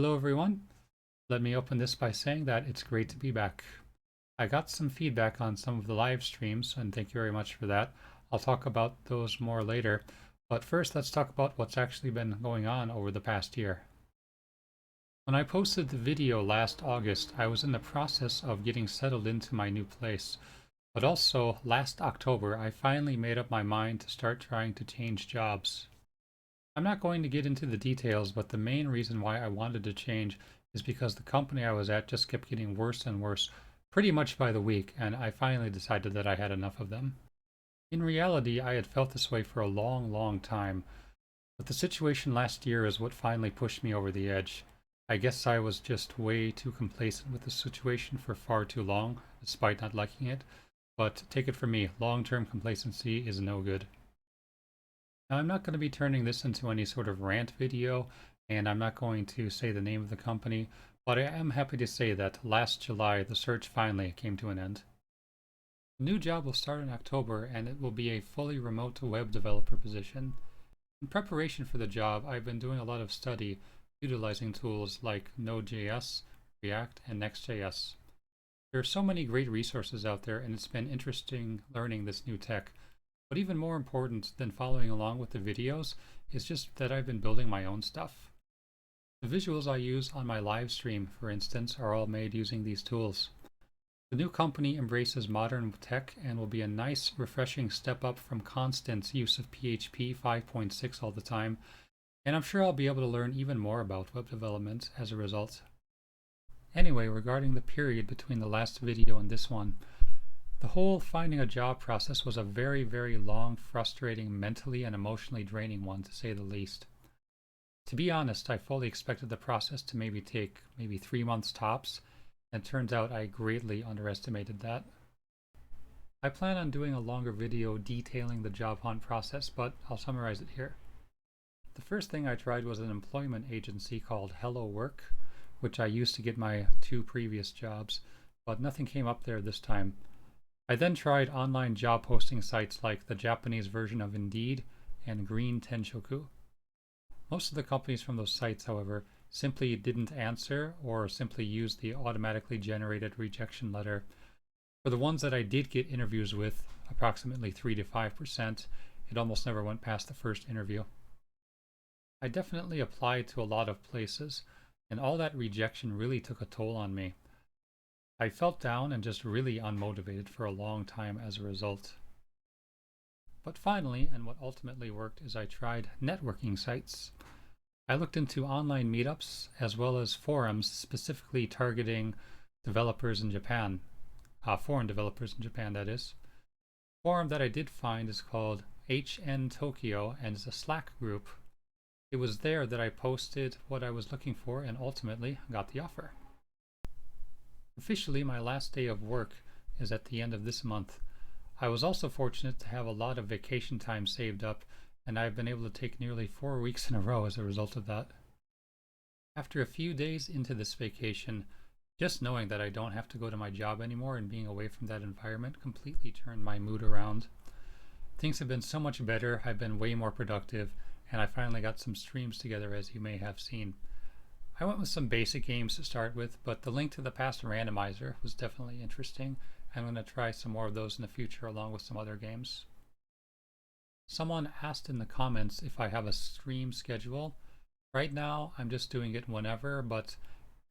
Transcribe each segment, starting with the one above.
Hello, everyone. Let me open this by saying that it's great to be back. I got some feedback on some of the live streams, and thank you very much for that. I'll talk about those more later. But first, let's talk about what's actually been going on over the past year. When I posted the video last August, I was in the process of getting settled into my new place. But also, last October, I finally made up my mind to start trying to change jobs. I'm not going to get into the details, but the main reason why I wanted to change is because the company I was at just kept getting worse and worse pretty much by the week, and I finally decided that I had enough of them. In reality, I had felt this way for a long, long time, but the situation last year is what finally pushed me over the edge. I guess I was just way too complacent with the situation for far too long, despite not liking it, but take it from me, long-term complacency is no good. Now, I'm not going to be turning this into any sort of rant video, and I'm not going to say the name of the company, but I am happy to say that last July the search finally came to an end. The new job will start in October, and it will be a fully remote web developer position. In preparation for the job, I've been doing a lot of study utilizing tools like Node.js, React, and Next.js. There are so many great resources out there, and it's been interesting learning this new tech. But even more important than following along with the videos is just that I've been building my own stuff. The visuals I use on my live stream, for instance, are all made using these tools. The new company embraces modern tech and will be a nice, refreshing step up from constant use of PHP 5.6 all the time, and I'm sure I'll be able to learn even more about web development as a result. Anyway, regarding the period between the last video and this one, the whole finding a job process was a very, very long, frustrating, mentally and emotionally draining one, to say the least. To be honest, I fully expected the process to take 3 months tops, and it turns out I greatly underestimated that. I plan on doing a longer video detailing the job hunt process, but I'll summarize it here. The first thing I tried was an employment agency called Hello Work, which I used to get my 2 previous jobs, but nothing came up there this time. I then tried online job posting sites like the Japanese version of Indeed and Green Tenshoku. Most of the companies from those sites, however, simply didn't answer or simply used the automatically generated rejection letter. For the ones that I did get interviews with, approximately 3 to 5%, it almost never went past the first interview. I definitely applied to a lot of places, and all that rejection really took a toll on me. I felt down and just really unmotivated for a long time as a result. But finally, and what ultimately worked, is I tried networking sites. I looked into online meetups as well as forums specifically targeting developers in Japan, foreign developers in Japan, that is. The forum that I did find is called HN Tokyo and is a Slack group. It was there that I posted what I was looking for and ultimately got the offer. Officially, my last day of work is at the end of this month. I was also fortunate to have a lot of vacation time saved up, and I've been able to take nearly 4 weeks in a row as a result of that. After a few days into this vacation, just knowing that I don't have to go to my job anymore and being away from that environment completely turned my mood around. Things have been so much better, I've been way more productive, and I finally got some streams together, as you may have seen. I went with some basic games to start with, but the Link to the Past randomizer was definitely interesting. I'm going to try some more of those in the future along with some other games. Someone asked in the comments if I have a stream schedule. Right now, I'm just doing it whenever, but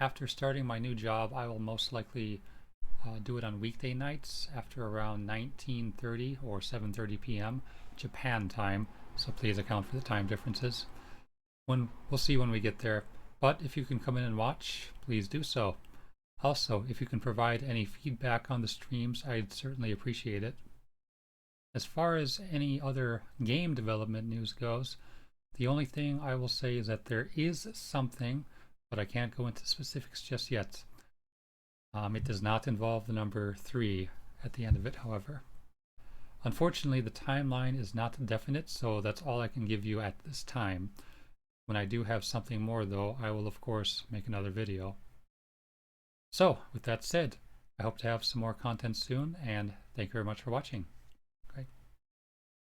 after starting my new job, I will most likely do it on weekday nights after around 19:30 or 7:30 p.m. Japan time, so please account for the time differences. We'll see when we get there. But if you can come in and watch, please do so. Also, if you can provide any feedback on the streams, I'd certainly appreciate it. As far as any other game development news goes, the only thing I will say is that there is something, but I can't go into specifics just yet. It does not involve the number 3 at the end of it, however. Unfortunately, the timeline is not definite, so that's all I can give you at this time. When I do have something more, though, I will of course make another video. So, with that said, I hope to have some more content soon, and thank you very much for watching.